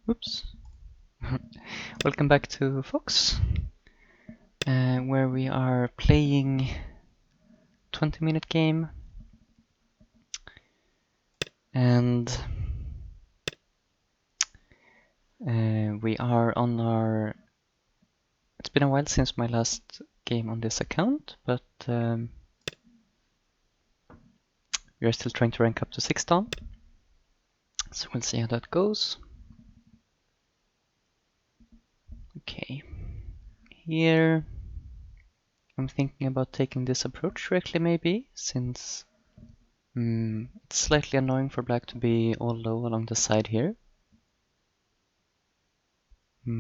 Oops. Welcome back to Fox, where we are playing 20-minute game, and we are on our... It's been a while since my last game on this account, but we are still trying to rank up to 6 dan, so we'll see how that goes. Okay, here I'm thinking about taking this approach directly maybe, since it's slightly annoying for black to be all low along the side here. So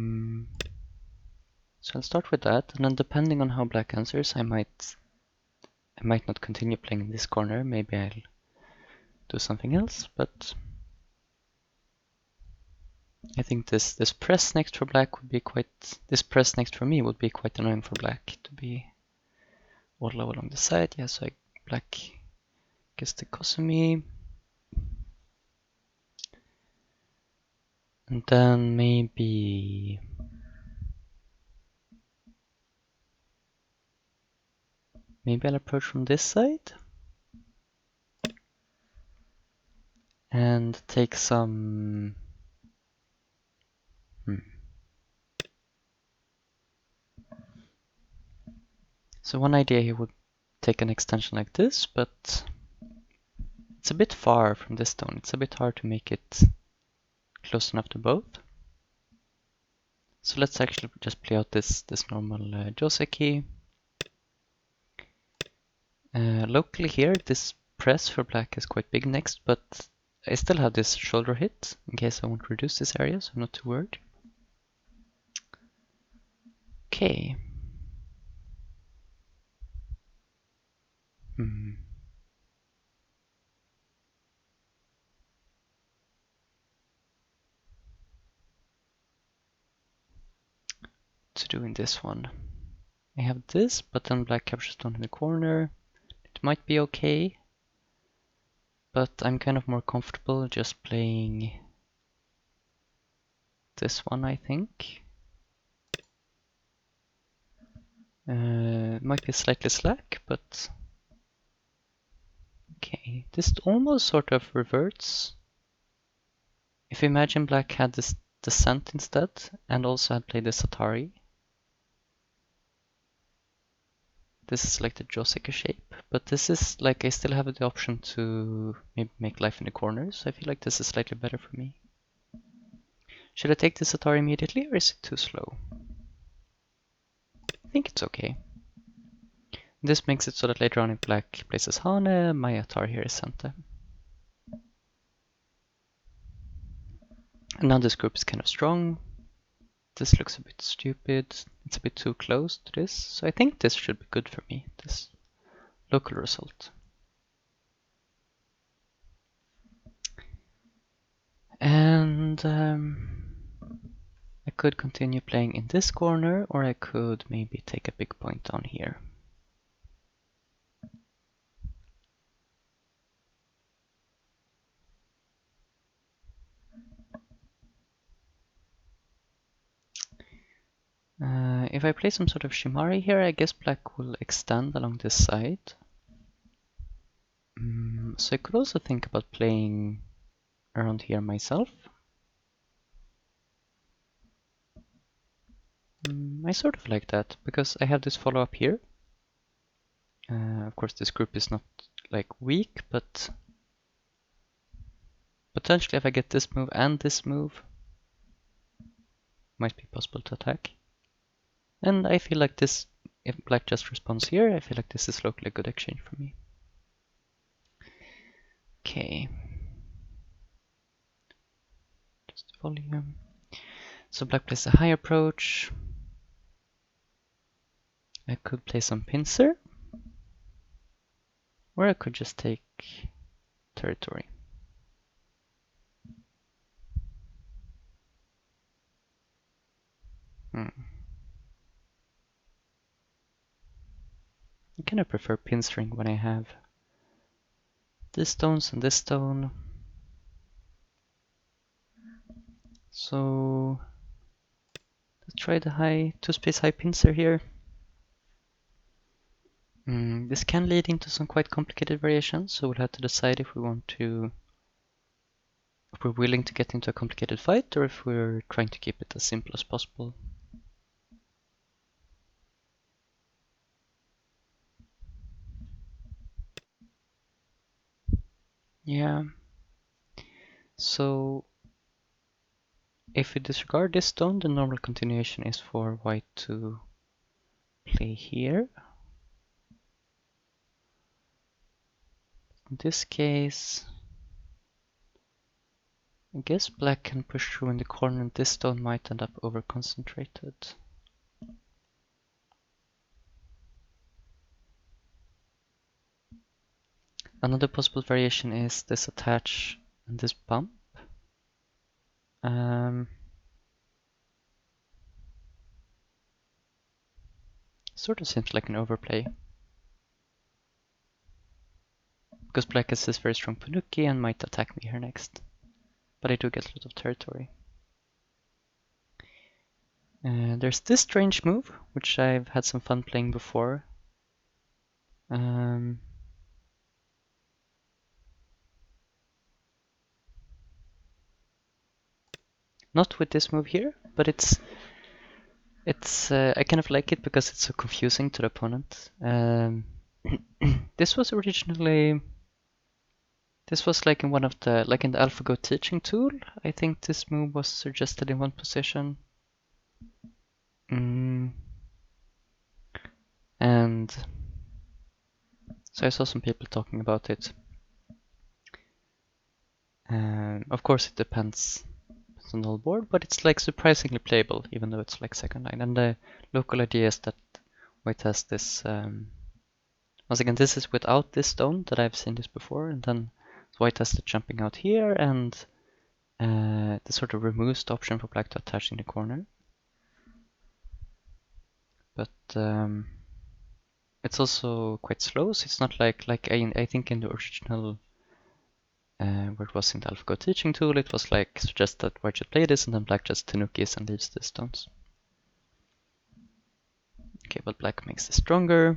I'll start with that, and then depending on how black answers, I might not continue playing in this corner. Maybe I'll do something else, but I think this press next for black would be this press next for me would be quite annoying for black to be all low along the side. Yeah, so black gets the Kossumi. And then maybe I'll approach from this side and take some... So one idea here would take an extension like this, but it's a bit far from this stone. It's a bit hard to make it close enough to both. So let's actually just play out this normal Joseki. Locally here, this press for black is quite big next, but I still have this shoulder hit in case I want to reduce this area, so I'm not too worried. Okay. To do in this one. I have this, but then black captures stone in the corner. It might be okay, but I'm kind of more comfortable just playing this one, I think. It might be slightly slack, but okay. This almost sort of reverts. If you imagine black had this descent instead, and also had played this Atari. This is like the Joseki shape, but this is like I still have the option to maybe make life in the corners. So I feel like this is slightly better for me. Should I take this Atari immediately, or is it too slow? I think it's okay. This makes it so that later on if black places Hane, my Atari here is Sente. And now this group is kind of strong. This looks a bit stupid. It's a bit too close to this. So I think this should be good for me, this local result. And I could continue playing in this corner, or I could maybe take a big point down here. If I play some sort of Shimari here, I guess black will extend along this side. So I could also think about playing around here myself. I sort of like that, because I have this follow-up here. Of course this group is not like weak, but potentially if I get this move and this move, might be possible to attack. And I feel like this, if black just responds here, I feel like this is locally a good exchange for me. Okay. Just volume. So black plays a high approach. I could play some pincer. Or I could just take territory. I kind of prefer pincering when I have this stones and this stone. So let's try the high 2-space high pincer here. This can lead into some quite complicated variations, so we'll have to decide if we want to, if we're willing to get into a complicated fight or if we're trying to keep it as simple as possible. Yeah. So if we disregard this stone, the normal continuation is for white to play here. In this case, I guess black can push through in the corner and this stone might end up over-concentrated. Another possible variation is this attach and this bump. Sort of seems like an overplay. Because black has this very strong Panuki and might attack me here next. But I do get a lot of territory. There's this strange move, which I've had some fun playing before. Not with this move here, but it's I kind of like it because it's so confusing to the opponent. This was originally, this was like in one of the, like in the AlphaGo teaching tool. I think this move was suggested in one position. And so I saw some people talking about it. Of course, it depends on the whole board, but it's like surprisingly playable, even though it's like second line. And the local idea is that white has this. Once again, this is without this stone that I've seen this before, and then white has the jumping out here, and this sort of removes the option for black to attach in the corner. But it's also quite slow, so it's not like I think in the original. Where it was in the AlphaGo teaching tool, it was like suggest that white should play this and then black just Tanukis and leaves the stones. Okay, but black makes this stronger.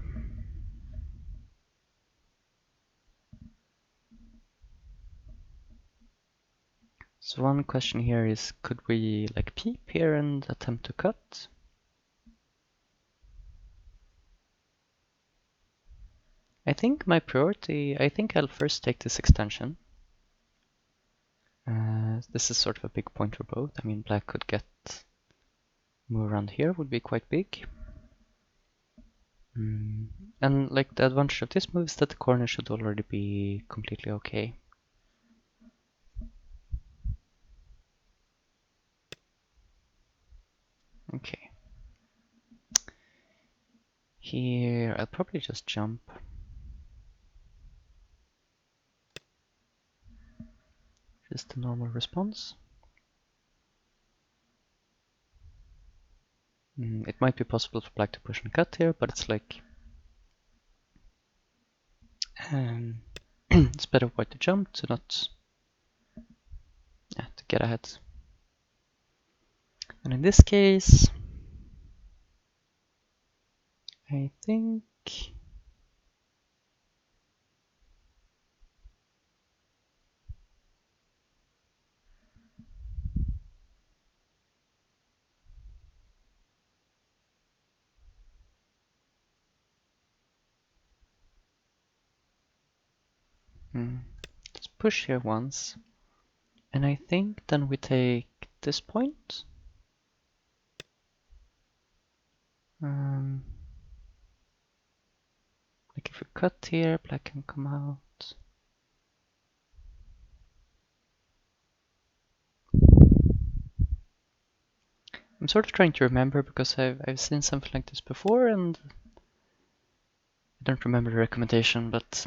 So one question here is, could we like peep here and attempt to cut? I think my priority, I think I'll first take this extension. This is sort of a big point for both. I mean, black could get move around here, would be quite big. And like the advantage of this move is that the corner should already be completely okay. Okay. Here, I'll probably just jump. Just a normal response. It might be possible for black to push and cut here, but it's like it's better for white to jump to not to get ahead. And in this case, I think let's push here once. And I think then we take this point. Like if we cut here, black can come out. I'm sort of trying to remember because I've seen something like this before and I don't remember the recommendation, but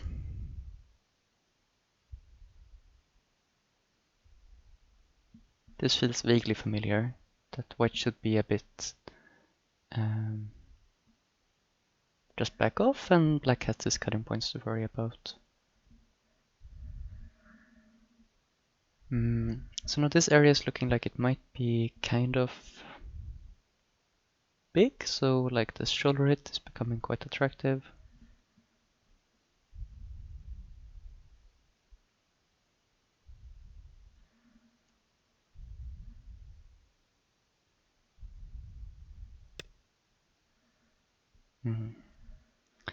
this feels vaguely familiar. That white should be a bit just back off, and black has these cutting points to worry about. So now this area is looking like it might be kind of big, so like this shoulder hit is becoming quite attractive.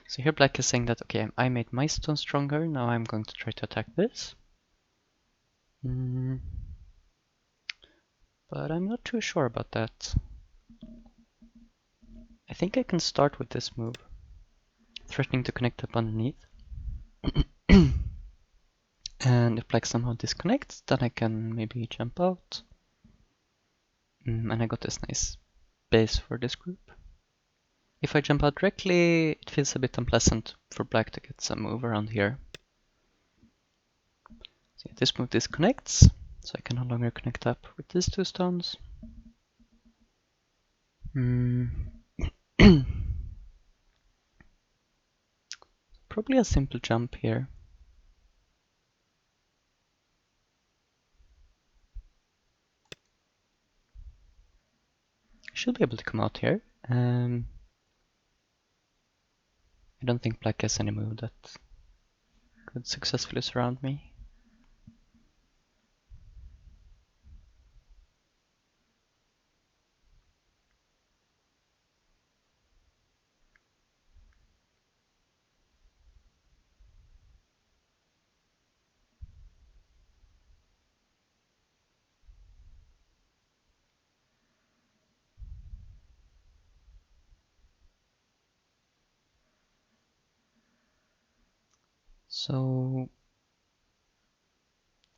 So here black is saying that, okay, I made my stone stronger, now I'm going to try to attack this. But I'm not too sure about that. I think I can start with this move, threatening to connect up underneath. And if black somehow disconnects, then I can maybe jump out. And I got this nice base for this group. If I jump out directly, it feels a bit unpleasant for black to get some move around here. So yeah, this move disconnects, so I can no longer connect up with these two stones. Probably a simple jump here. Should be able to come out here. I don't think black has any move that could successfully surround me. So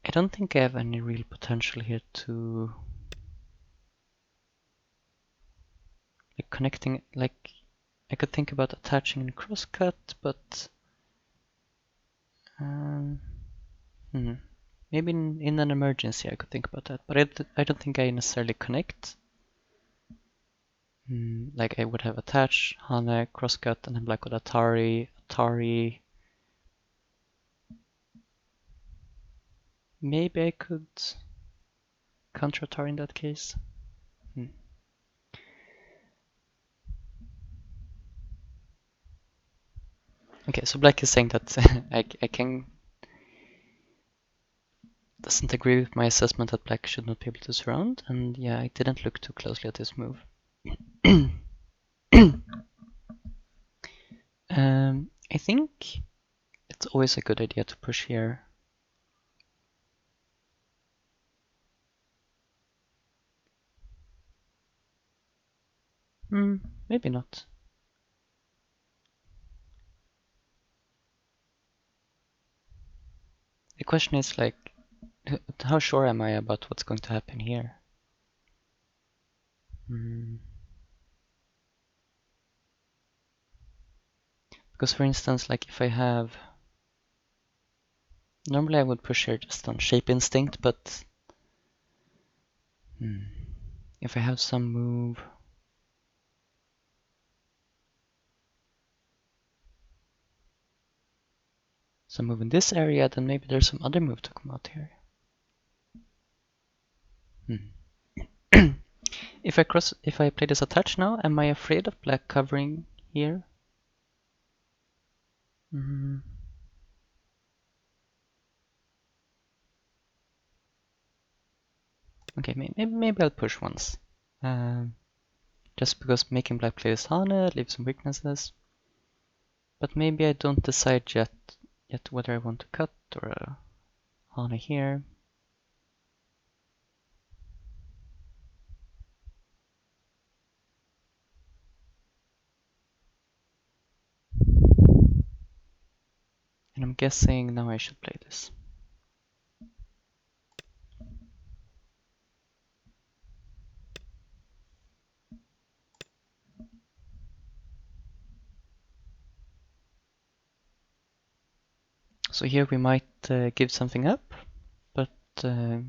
I don't think I have any real potential here to like connecting. Like I could think about attaching a crosscut, but maybe in an emergency I could think about that. But I don't think I necessarily connect. Like I would have attach, Hane, crosscut, and then black with Atari. Maybe I could counter Atari in that case. Okay, so black is saying that I can doesn't agree with my assessment that black should not be able to surround, and yeah, I didn't look too closely at this move. I think it's always a good idea to push here. Maybe not. The question is like, how sure am I about what's going to happen here? Because for instance, like if I have... Normally I would push here just on shape instinct, but... If I have some move... Some move in this area, then maybe there's some other move to come out here. If I play this attach now, am I afraid of black covering here? Okay, maybe I'll push once. Just because making black play this Hane leaves some weaknesses. But maybe I don't decide yet whether I want to cut or a Hane here. And I'm guessing now I should play this. So here we might give something up, but we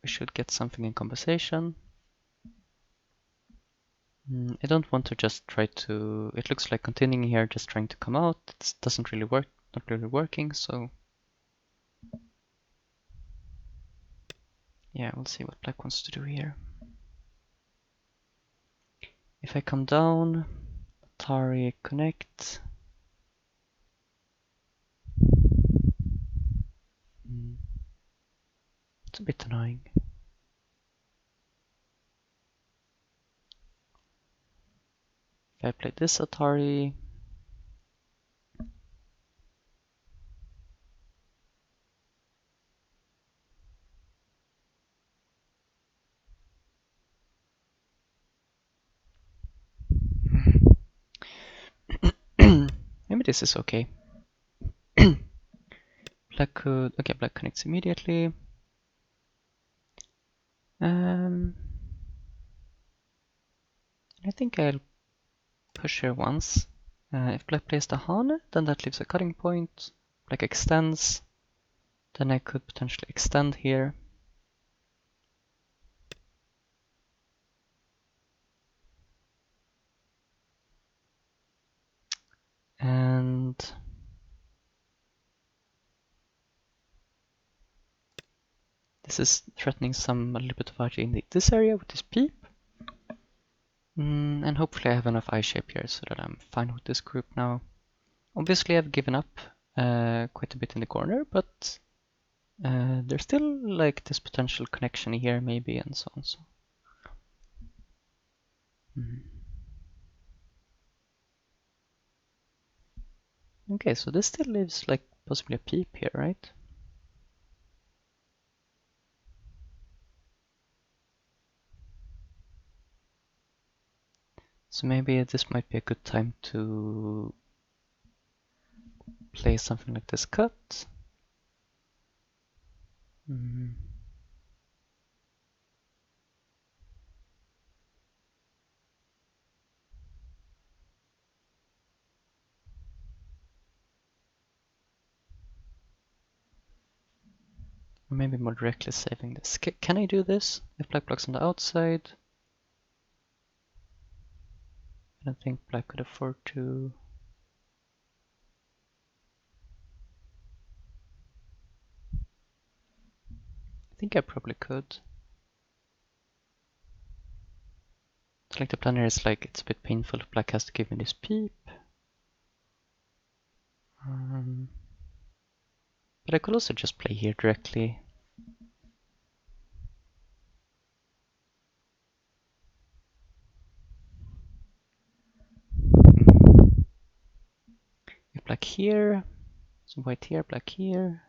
should get something in compensation. I don't want to just try to... It looks like continuing here, just trying to come out. It doesn't really work, not really working, so... Yeah, we'll see what black wants to do here. If I come down, Atari connect. It's a bit annoying. If I play this Atari, maybe this is okay. Black could, okay, black connects immediately. I think I'll push here once. If black plays the Hane, then that leaves a cutting point. Black extends, then I could potentially extend here. And this is threatening a little bit of RG in this area with this peep. And hopefully I have enough eye shape here so that I'm fine with this group now. Obviously I've given up quite a bit in the corner, but there's still like this potential connection here maybe and so on. So. Okay, so this still leaves like possibly a peep here, right? So maybe this might be a good time to play something like this cut. Or maybe more directly saving this. Can I do this if black blocks on the outside? I don't think black could afford to. I think I probably could. It's like the plan here is like it's a bit painful if black has to give me this peep. But I could also just play here directly. If black here, some white here, black here.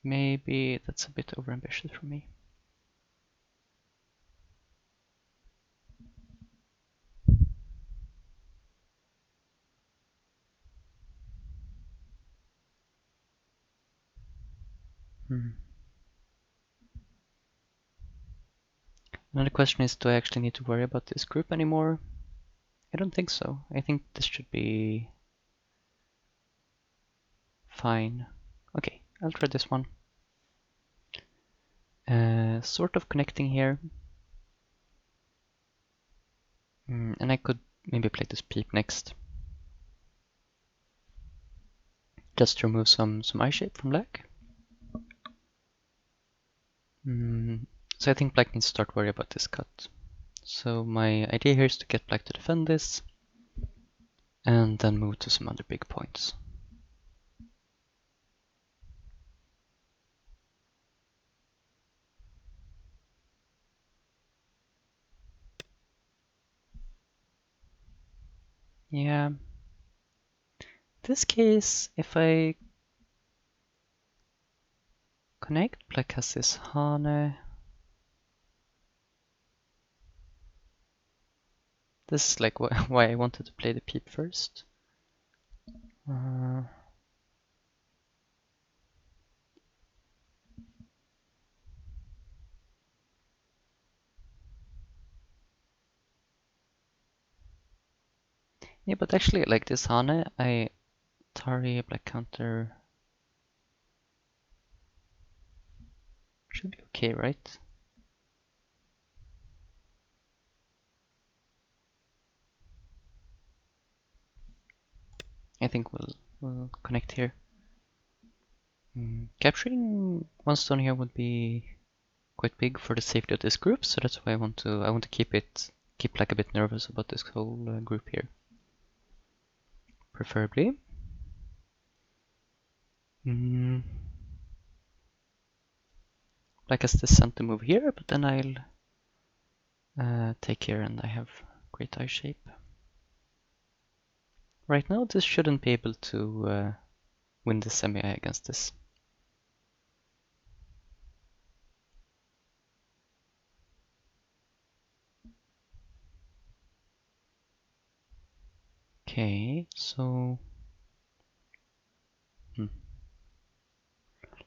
Maybe that's a bit overambitious for me. Another question is, do I actually need to worry about this group anymore? I don't think so. I think this should be fine. Okay, I'll try this one. Sort of connecting here. And I could maybe play this peep next. Just to remove some eye shape from black. So I think black needs to start worrying about this cut. So my idea here is to get black to defend this and then move to some other big points. Yeah. In this case, if I connect, black has this Hane. This is like why I wanted to play the peep first. Yeah, but actually, like this Hane, I Atari black counter should be okay, right? I think we'll connect here. Capturing one stone here would be quite big for the safety of this group, so that's why I want to keep like a bit nervous about this whole group here. Preferably. Black has the center move here, but then I'll take here and I have great eye shape. Right now this shouldn't be able to win the semi-eye against this. Okay, so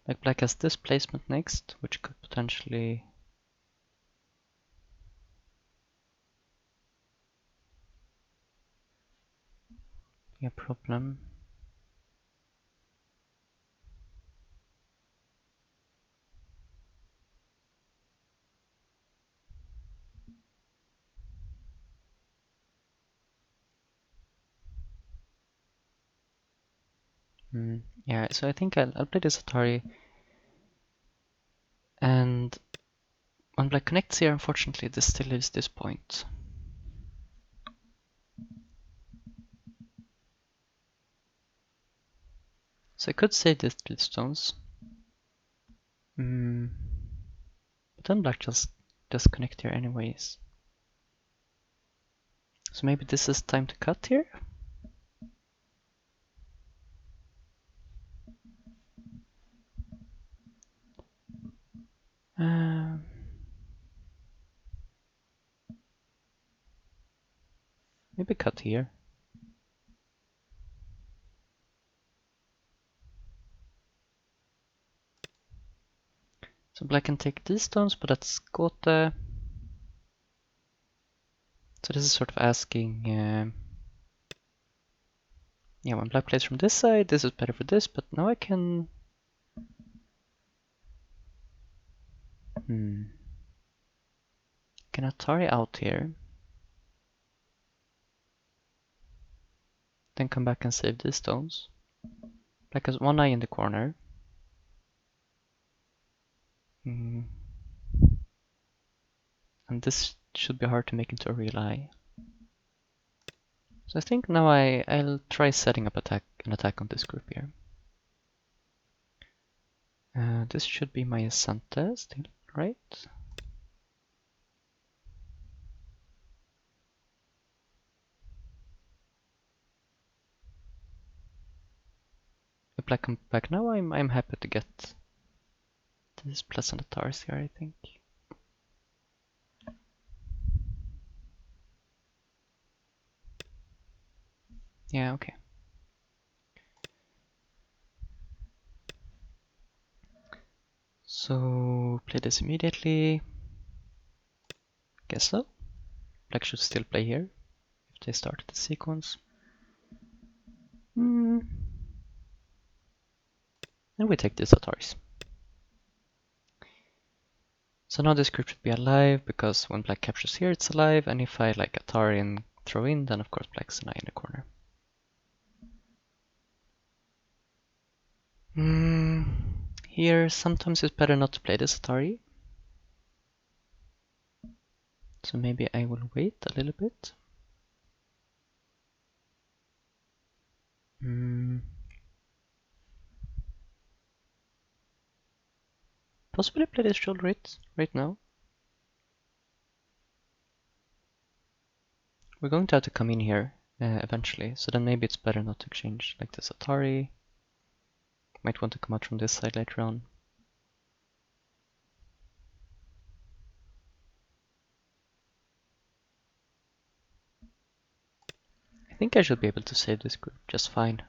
like black has this placement next, which could potentially be a problem. Yeah, so I think I'll play this Atari. And when black connects here, unfortunately, this still leaves this point. So I could save this with stones. But then black just connect here anyways. So maybe this is time to cut here? Maybe cut here. So black can take these stones, but that's Gote. So this is sort of asking, yeah, when black plays from this side, this is better for this, but now I can... Can Atari out here? Then come back and save these stones. Black has one eye in the corner. And this should be hard to make into a real eye. So I think now I'll try setting up an attack on this group here. This should be my Asante still, right? If black comes back now, I'm happy to get this pleasant Atars here, I think. Yeah, okay. So play this immediately. Guess so. Black should still play here if they start the sequence. And we take these Ataris. So now this group should be alive because when black captures here it's alive, and if I like Atari and throw in, then of course black's an eye in the corner. Here sometimes it's better not to play this Atari. So maybe I will wait a little bit. Possibly play this Shoal right now. We're going to have to come in here eventually, so then maybe it's better not to exchange like this Atari. Might want to come out from this side later on. I think I should be able to save this group just fine.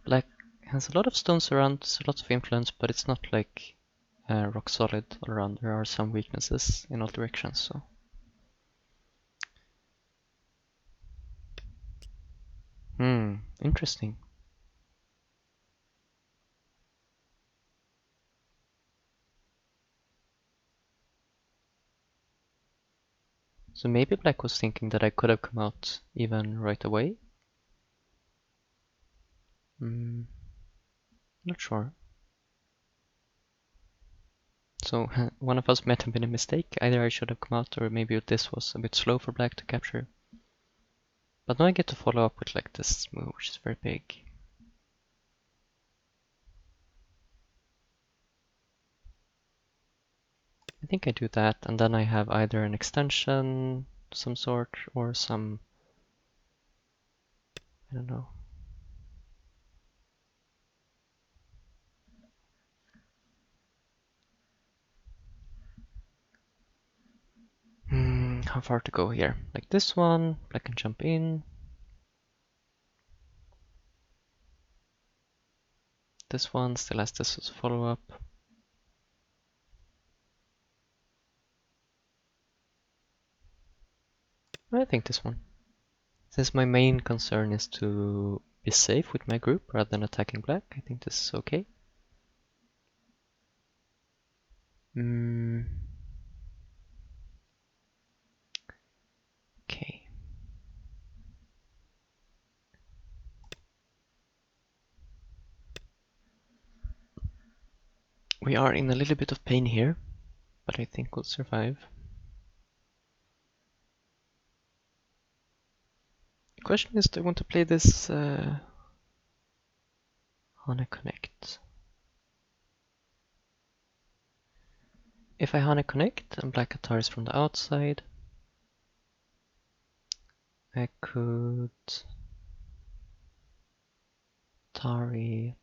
Black has a lot of stones around, so lots of influence, but it's not like rock solid all around. There are some weaknesses in all directions, so. Interesting. So maybe black was thinking that I could have come out even right away. Not sure. So one of us might have been a mistake. Either I should have come out, or maybe this was a bit slow for black to capture. But now I get to follow up with like this move, which is very big. I think I do that, and then I have either an extension of some sort or some, I don't know. How far to go here? Like this one, black can jump in. This one still has this as follow-up. I think this one. Since my main concern is to be safe with my group rather than attacking black, I think this is okay. Okay. We are in a little bit of pain here, but I think we'll survive. The question is, do I want to play this on a connect? If I Hana connect and black Ataris from the outside, I could Tari.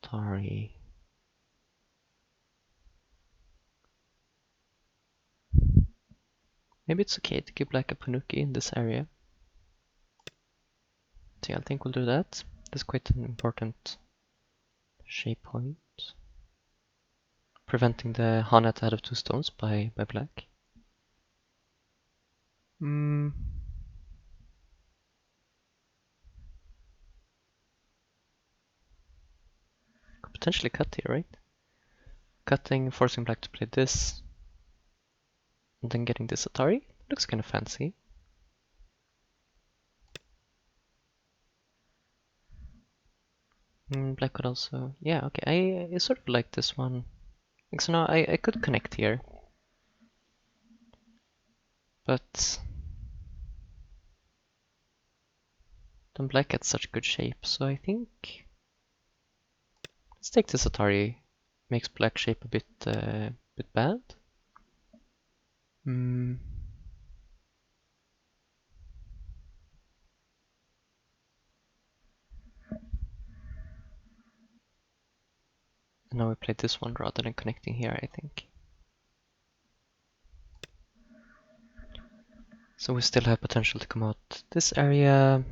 Maybe it's okay to give black a Panuki in this area. So yeah, I think we'll do that. That's quite an important shape point. Preventing the Hana to have 2 stones by black. Could potentially cut here, right? Cutting, forcing black to play this, and then getting this Atari. Looks kind of fancy. Black could also, yeah, okay. I sort of like this one. So now I could connect here, but then black gets such good shape. So I think let's take this Atari. Makes black shape a bit bad. And now we play this one rather than connecting here, I think. So we still have potential to come out this area.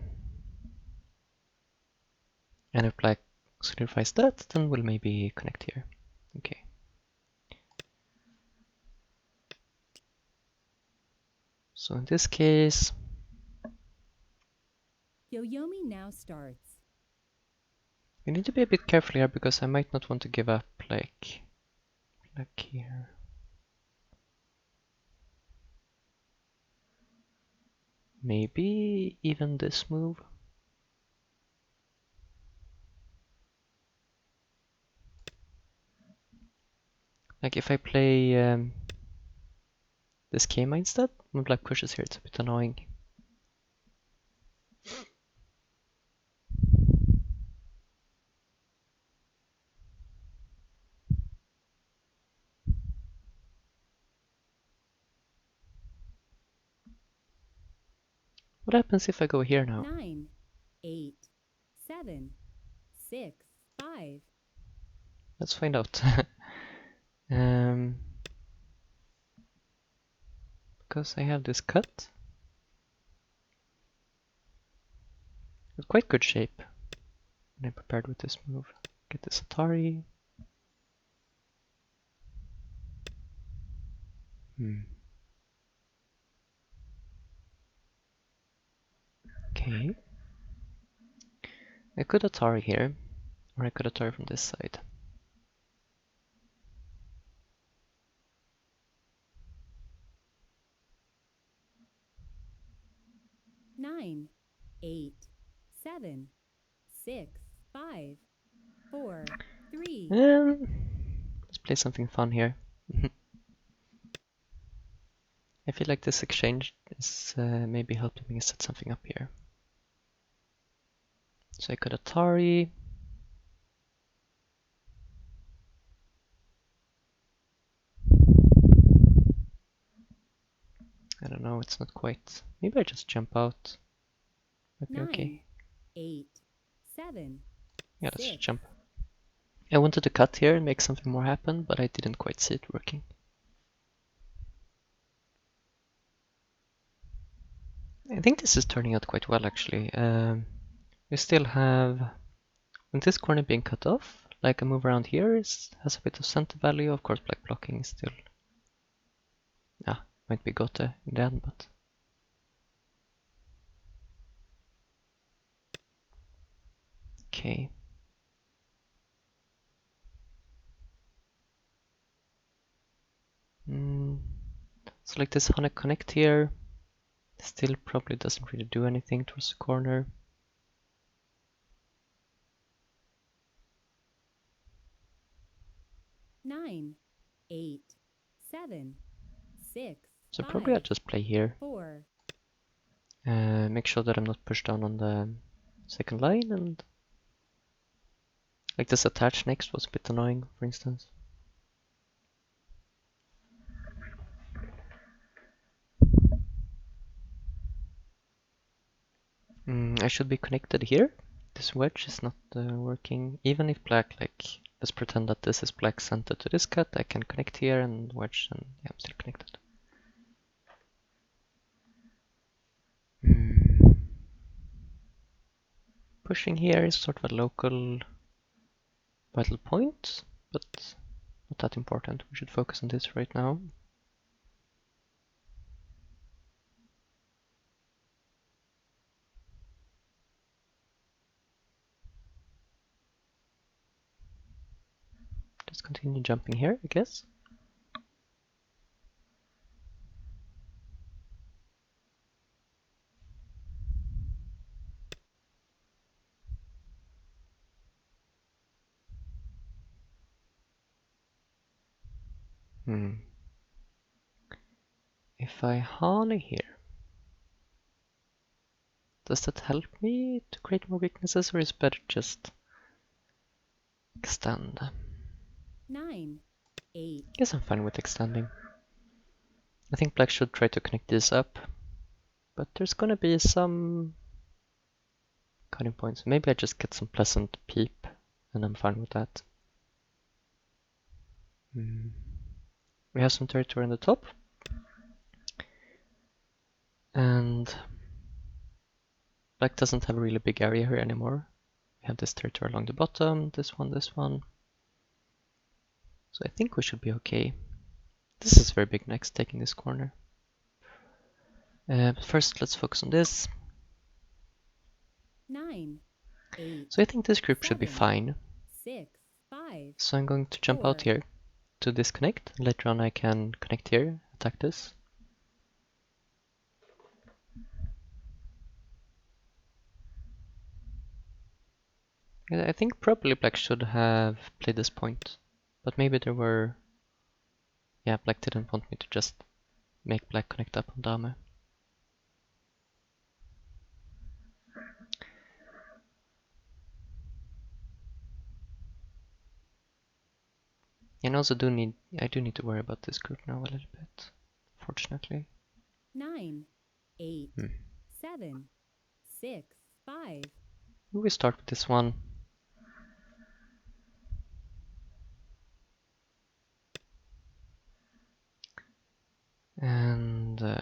And if black solidifies that, then we'll maybe connect here. Okay. So in this case, Yoyomi now starts. we need to be a bit careful here because I might not want to give up like here. Maybe even this move. Like if I play this Kema instead, when black pushes here, it's a bit annoying. What happens if I go here now? 9, 8, 7, 6, 5. Let's find out. Because I have this cut. With quite good shape. And I prepared with this move. Get this Atari. Okay. I could Atari here, or I could Atari from this side. Nine, 8, 7, 6, 5. 4, 3. Let's play something fun here. I feel like this exchange is maybe helping me set something up here. So I could Atari. I don't know, it's not quite. Maybe I just jump out. Might be 9, okay. 8, 7. Yeah, let's just 6. jump. I wanted to cut here and make something more happen, but I didn't quite see it working. I think this is turning out quite well actually. We still have, with this corner being cut off, like a move around here has a bit of center value. Of course, black blocking is still, might be Gote in the end, but okay. So like this Hana connect here, still probably doesn't really do anything towards the corner. Nine, 8, 7, 6. So probably I'll just play here. 4. Make sure that I'm not pushed down on the second line, and like this attach next was a bit annoying, for instance. I should be connected here. This wedge is not working. Even if black, like, let's pretend that this is black center to this cut, I can connect here and wedge, and yeah, I'm still connected. Pushing here is sort of a local vital point, but not that important. We should focus on this right now. Just continue jumping here, I guess. If I Hane here, does that help me to create more weaknesses, or is it better just extend? 9, 8. I guess I'm fine with extending. I think black should try to connect this up, but there's gonna be some cutting points. Maybe I just get some pleasant peep, and I'm fine with that. We have some territory on the top, and black doesn't have a really big area here anymore. We have this territory along the bottom, this one, this one. So I think we should be okay. This is very big next, taking this corner. But first, let's focus on this. 9, 8. So I think this group should be 7, fine. 6, 5. So I'm going to jump out 4. here to disconnect. Later on I can connect here, attack this. I think probably black should have played this point, but maybe there were... Yeah, black didn't want me to just make black connect up on dame. And also I do need to worry about this group now a little bit, fortunately. 9, 8, 7, 6, 5. We start with this one. And I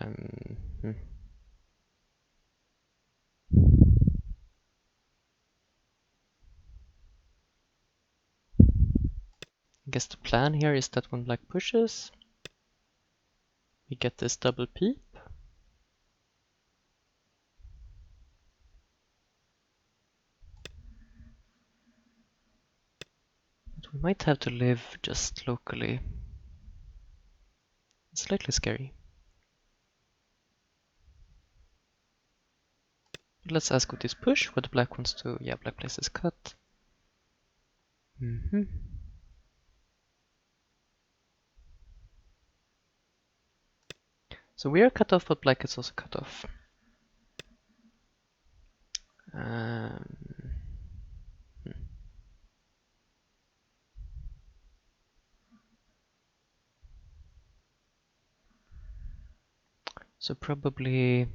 guess the plan here is that when black pushes, we get this double peep. But we might have to live just locally. It's slightly scary. Let's ask with this push what black wants to... Yeah, black places cut. Mhm. So we are cut off, but black is also cut off. Um, hmm. So probably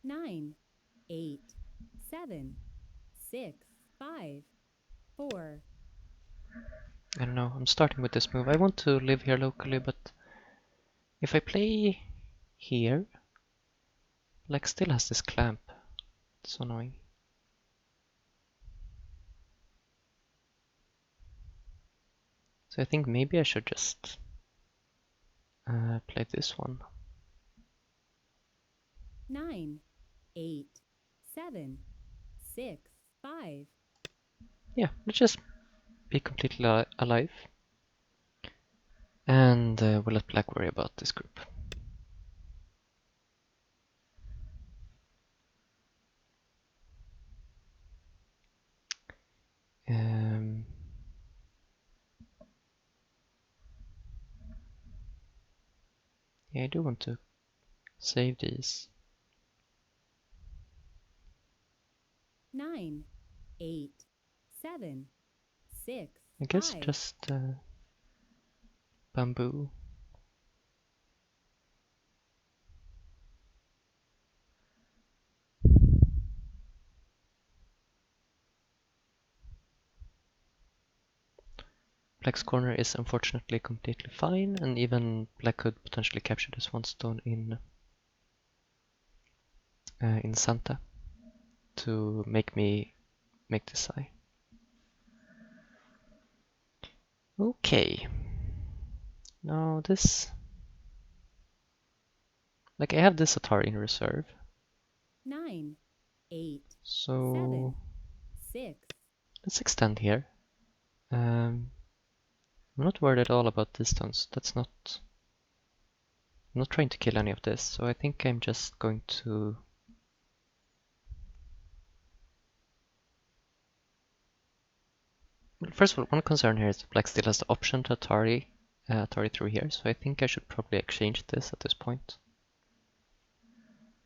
9, 8, 7, 6, 5, 4, I don't know. I'm starting with this move. I want to live here locally, but if I play here, black still has this clamp. It's so annoying. So I think maybe I should just play this one. 9, 8, 7, 6, 5, Yeah, let's just be completely alive. And we'll let black worry about this group. Um, yeah, I do want to save these. 9, 8, 7, 6, I guess 5, just bamboo. Black's corner is unfortunately completely fine, and even black could potentially capture this one stone in Santa to make me make this eye. Okay. Now this, like I have this Atari in reserve, 9, 8, so 7, 6, let's extend here. I'm not worried at all about these stones. I'm not trying to kill any of this, so I think I'm just going to first of all, one concern here is that black still has the option to Atari through here, so I think I should probably exchange this at this point.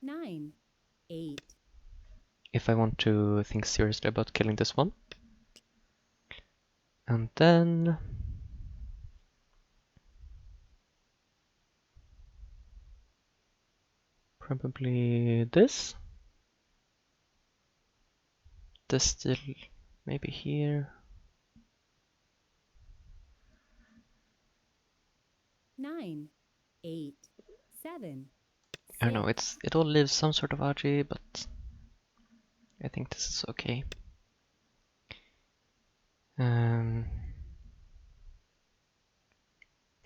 9, 8, If I want to think seriously about killing this one. And then probably this. This still maybe here. 9, 8, 7, I don't know, 6, it all leaves some sort of RG, but I think this is okay. Yeah,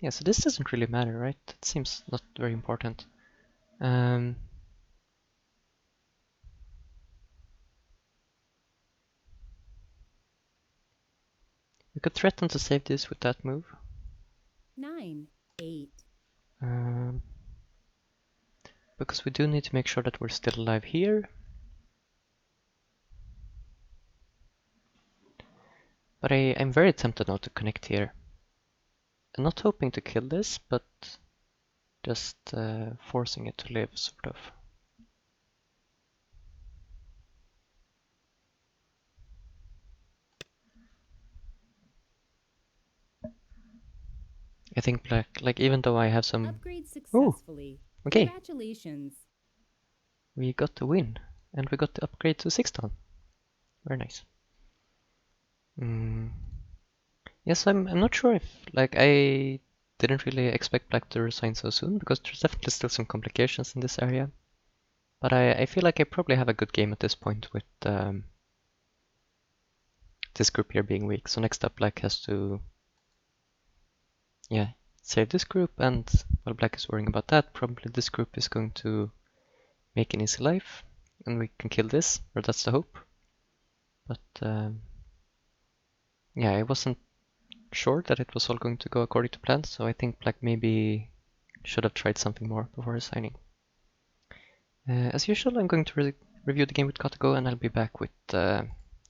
so this doesn't really matter, right? It seems not very important. We could threaten to save this with that move. 9, 8, Because we do need to make sure that we're still alive here. But I'm very tempted now to connect here. I'm not hoping to kill this, but just forcing it to live, sort of. I think black, like even though I have some... upgrade Oh, successfully. okay. Congratulations. We got the win, and we got the upgrade to 6 ton. Very nice. Yes, I'm not sure if, like, I didn't really expect black to resign so soon, because there's definitely still some complications in this area. But I feel like I probably have a good game at this point with this group here being weak. So next up, black has to, yeah, save this group, and while black is worrying about that, probably this group is going to make an easy life, and we can kill this, or that's the hope. But yeah, I wasn't sure that it was all going to go according to plan, so I think black maybe should have tried something more before resigning. As usual, I'm going to review the game with Katago, and I'll be back with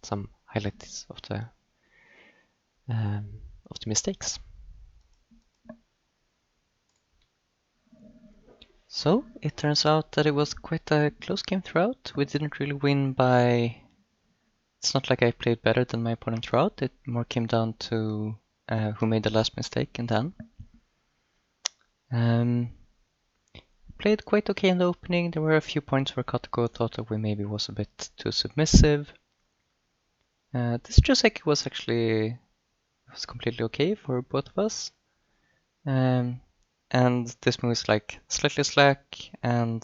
some highlights of the mistakes. So it turns out that it was quite a close game throughout. We didn't really win by. It's not like I played better than my opponent throughout. It more came down to who made the last mistake and then. Played quite okay in the opening. There were a few points where Katago thought that we maybe was a bit too submissive. This Joseki was actually completely okay for both of us. And this move is like slightly slack and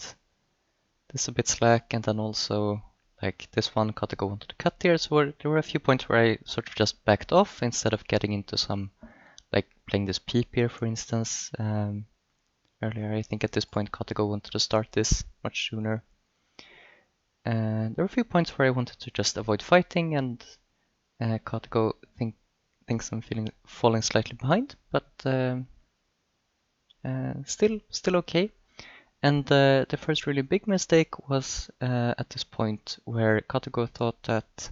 this a bit slack, and then also like this one Katago wanted to cut here. So there were a few points where I sort of just backed off instead of getting into some, like playing this peep here, for instance. Earlier, I think at this point Katago wanted to start this much sooner. And there were a few points where I wanted to just avoid fighting, and Katago thinks I'm falling slightly behind, but still okay. And the first really big mistake was at this point where Katago thought that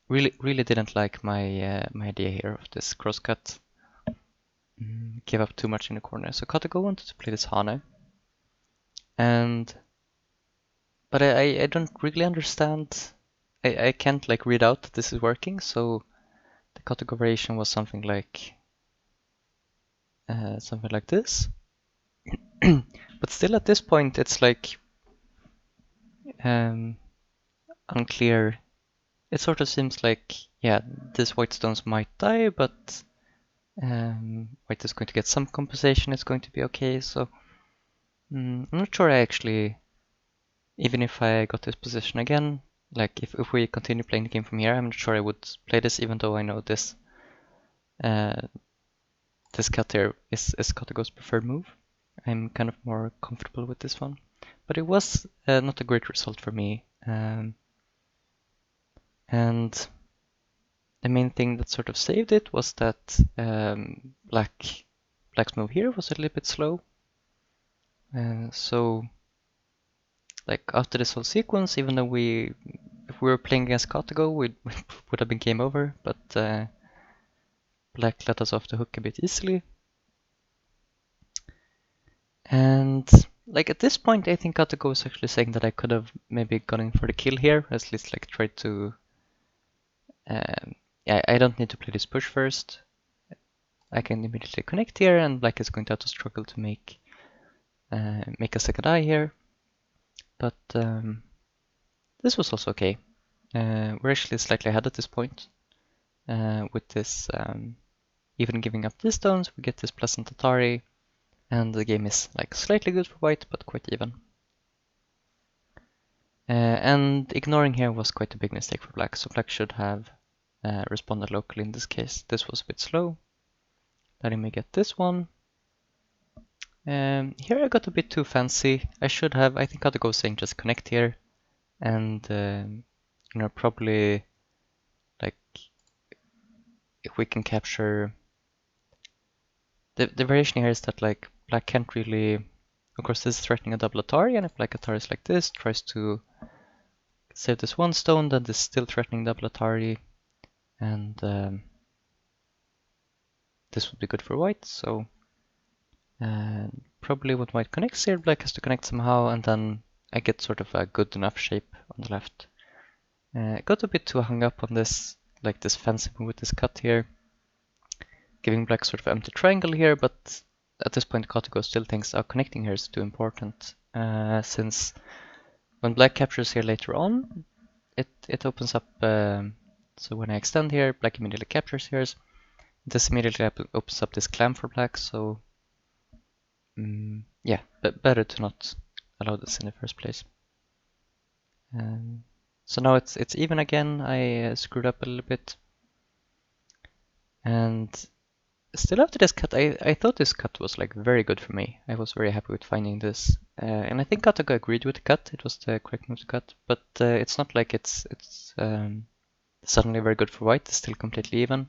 really didn't like my my idea here of this crosscut. Gave up too much in the corner. So Katago wanted to play this Hane. But I don't really understand. I can't like read out that this is working. So the Katago variation was something like this. But still at this point it's like unclear. It sort of seems like, yeah, these white stones might die, but white is going to get some compensation, it's going to be okay. So I'm not sure I actually, even if I got this position again, like if we continue playing the game from here, I'm not sure I would play this, even though I know this this cut here is Katago's preferred move. I'm kind of more comfortable with this one. But it was not a great result for me. And the main thing that sort of saved it was that Black's move here was a little bit slow. So like after this whole sequence, even though if we were playing against Katago, we would have been game over, but Black let us off the hook a bit easily. And like at this point, I think Katago was actually saying that I could have maybe gone in for the kill here, at least like tried to. Yeah, I don't need to play this push first. I can immediately connect here, and Black is going to have to struggle to make a second eye here. But this was also okay. We're actually slightly ahead at this point. With this, even giving up these stones, we get this pleasant Atari, and the game is like slightly good for white, but quite even. And ignoring here was quite a big mistake for Black, so Black should have responded locally in this case. This was a bit slow. Letting me get this one. Here I got a bit too fancy. I think Katago was saying just connect here, and probably like if we can capture the variation here is that like Black can't really, of course this is threatening a double Atari, and if Black Atari is like this, tries to save this one stone, then this is still threatening double Atari, and this would be good for white. So probably what white connects here, Black has to connect somehow, and then I get sort of a good enough shape on the left. Got a bit too hung up on this, like this fancy move with this cut here, giving Black sort of empty triangle here, but at this point Katago still thinks connecting here is too important, since when Black captures here later on, it opens up, so when I extend here, Black immediately captures here. This immediately opens up this clamp for Black, so yeah, but better to not allow this in the first place. So now it's even again. I screwed up a little bit, and still after this cut, I thought this cut was like very good for me. I was very happy with finding this, and I think Katago agreed with the cut. It was the correct move to cut, but it's not like it's suddenly very good for white. It's still completely even.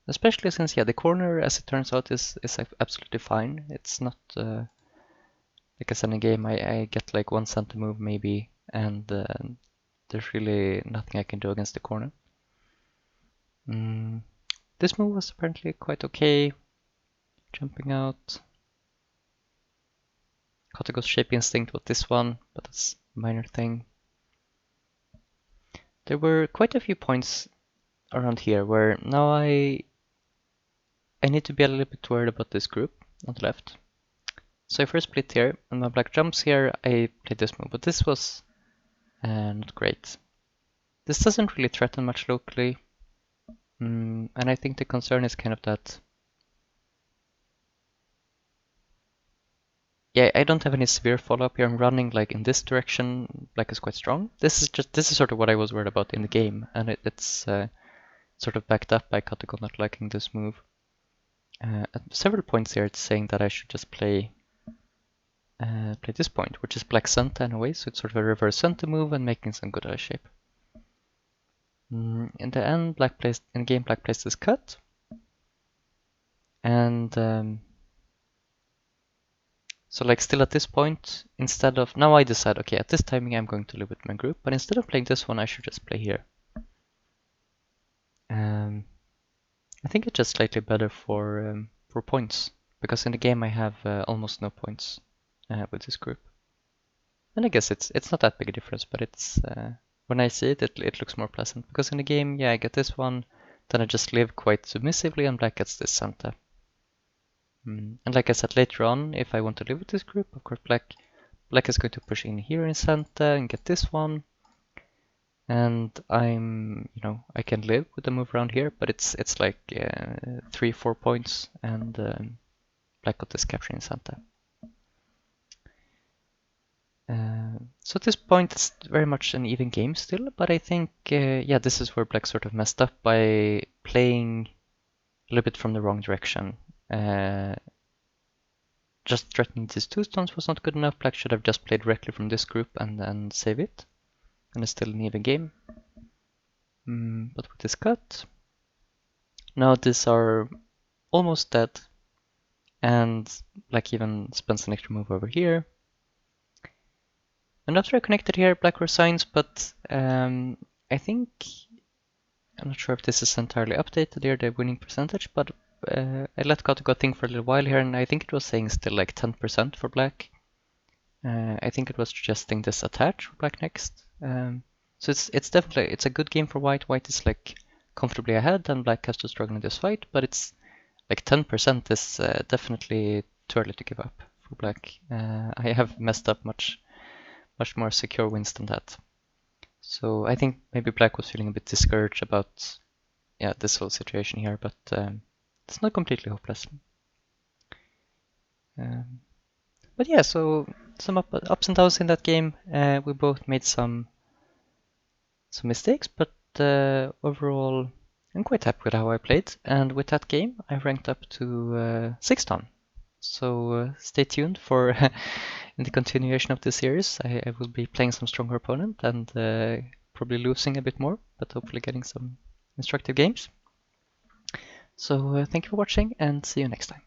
Especially since, yeah, the corner, as it turns out, is absolutely fine. It's not Like I said, in a game, I get like 1 center move maybe, and there's really nothing I can do against the corner. This move was apparently quite okay. Jumping out. Kotago's Shape Instinct was this one, but that's a minor thing. There were quite a few points around here where now I need to be a little bit worried about this group on the left. So I first split here, and my black jumps here, I played this move, but this was not great. This doesn't really threaten much locally, and I think the concern is kind of that, yeah, I don't have any severe follow-up here. I'm running like in this direction, black is quite strong. This is sort of what I was worried about in the game, and it's sort of backed up by Kotago not liking this move. At several points here, it's saying that I should just play this point, which is black center in a way, so it's sort of a reverse center move and making some good eye shape. In the end, black plays this cut, and so like still at this point, instead of now I decide, okay, at this timing I'm going to live with my group, but instead of playing this one, I should just play here. I think it's just slightly better for points, because in the game I have almost no points with this group. And I guess it's not that big a difference, but it's when I see it, it looks more pleasant. Because in the game, yeah, I get this one, then I just live quite submissively, and black gets this center. And like I said later on, if I want to live with this group, of course black is going to push in here in center and get this one. And I can live with the move around here, but it's like 3-4 points, and black got this capture in center. So at this point, it's very much an even game still, but I think, yeah, this is where black sort of messed up by playing a little bit from the wrong direction. Just threatening these 2 stones was not good enough. Black should have just played directly from this group and save it, and it's still an even game. But with this cut, now these are almost dead, and black even spends an extra move over here. And after I connected here, black resigns, but I think, I'm not sure if this is entirely updated here, the winning percentage, but I let Kotago think for a little while here, and I think it was saying still like 10% for black. I think it was suggesting this attach for black next. So it's definitely, it's a good game for white. White is like comfortably ahead, and black has to struggle in this fight, but it's like 10% is definitely too early to give up for black. I have messed up much more secure wins than that. So I think maybe black was feeling a bit discouraged about, yeah, this whole situation here, but it's not completely hopeless. But yeah, so some ups and downs in that game. We both made some mistakes, but overall I'm quite happy with how I played. And with that game, I ranked up to 6 dan. So stay tuned for in the continuation of this series. I will be playing some stronger opponent and probably losing a bit more, but hopefully getting some instructive games. So thank you for watching, and see you next time.